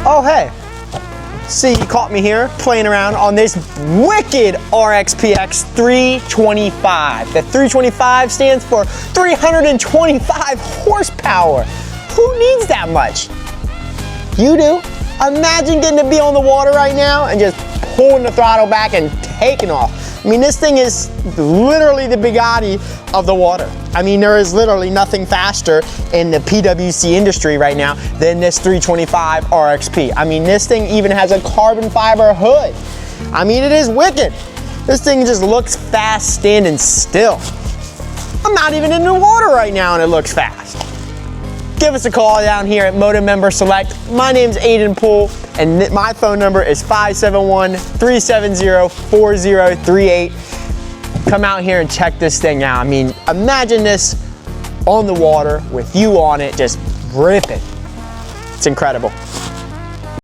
Oh, hey. See, you caught me here playing around on this wicked RXP-X 325. The 325 stands for 325 horsepower. Who needs that much? You do. Imagine getting to be on the water right now and just pulling the throttle back and taking off. I mean, this thing is literally the Bugatti of the water. I mean, there is literally nothing faster in the PWC industry right now than this 325 RXP. I mean, this thing even has a carbon fiber hood. I mean, it is wicked. This thing just looks fast standing still. I'm not even in the water right now and it looks fast. Give us a call down here at MotoMember Select. My name's Aiden Poole, and my phone number is 571-370-4038. Come out here and check this thing out. I mean, imagine this on the water with you on it, just ripping. It's incredible.